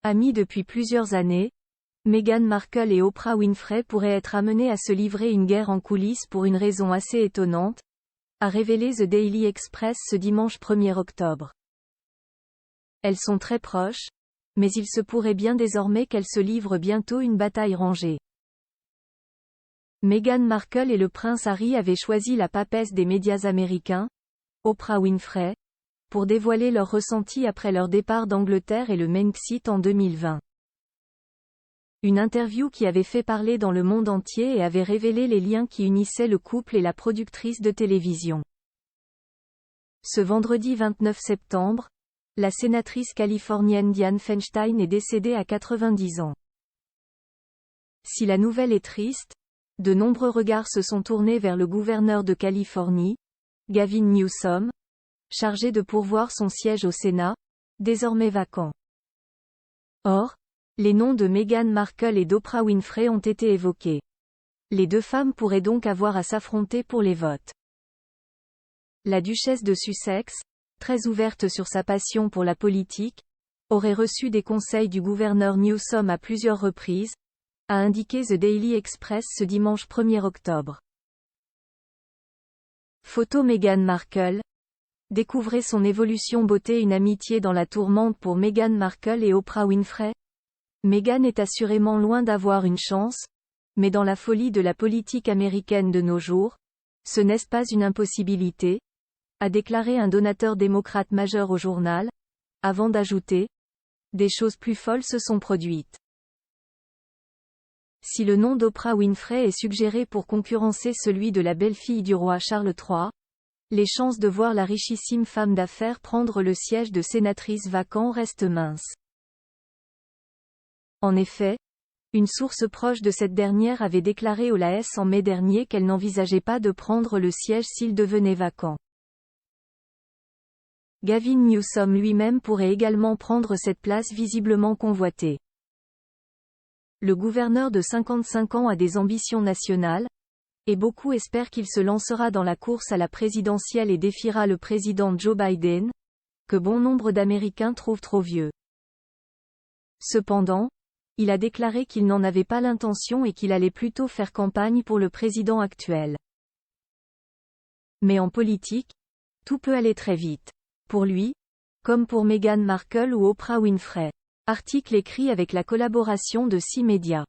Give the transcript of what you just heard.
Amies depuis plusieurs années, Meghan Markle et Oprah Winfrey pourraient être amenées à se livrer une guerre en coulisses pour une raison assez étonnante, a révélé The Daily Express ce dimanche 1er octobre. Elles sont très proches, mais il se pourrait bien désormais qu'elles se livrent bientôt une bataille rangée. Meghan Markle et le prince Harry avaient choisi la papesse des médias américains, Oprah Winfrey, pour dévoiler leurs ressentis après leur départ d'Angleterre et le Brexit en 2020. Une interview qui avait fait parler dans le monde entier et avait révélé les liens qui unissaient le couple et la productrice de télévision. Ce vendredi 29 septembre, la sénatrice californienne Dianne Feinstein est décédée à 90 ans. Si la nouvelle est triste, de nombreux regards se sont tournés vers le gouverneur de Californie, Gavin Newsom, chargé de pourvoir son siège au Sénat, désormais vacant. Or, les noms de Meghan Markle et d'Oprah Winfrey ont été évoqués. Les deux femmes pourraient donc avoir à s'affronter pour les votes. La duchesse de Sussex, très ouverte sur sa passion pour la politique, aurait reçu des conseils du gouverneur Newsom à plusieurs reprises, a indiqué The Daily Express ce dimanche 1er octobre. Photo Meghan Markle. Découvrez son évolution beauté. Une amitié dans la tourmente pour Meghan Markle et Oprah Winfrey. Meghan est assurément loin d'avoir une chance, mais dans la folie de la politique américaine de nos jours, ce n'est pas une impossibilité, a déclaré un donateur démocrate majeur au journal, avant d'ajouter: des choses plus folles se sont produites. Si le nom d'Oprah Winfrey est suggéré pour concurrencer celui de la belle-fille du roi Charles III, les chances de voir la richissime femme d'affaires prendre le siège de sénatrice vacant restent minces. En effet, une source proche de cette dernière avait déclaré au LAS en mai dernier qu'elle n'envisageait pas de prendre le siège s'il devenait vacant. Gavin Newsom lui-même pourrait également prendre cette place visiblement convoitée. Le gouverneur de 55 ans a des ambitions nationales, et beaucoup espèrent qu'il se lancera dans la course à la présidentielle et défiera le président Joe Biden, que bon nombre d'Américains trouvent trop vieux. Cependant, il a déclaré qu'il n'en avait pas l'intention et qu'il allait plutôt faire campagne pour le président actuel. Mais en politique, tout peut aller très vite. Pour lui, comme pour Meghan Markle ou Oprah Winfrey. Article écrit avec la collaboration de 6 médias.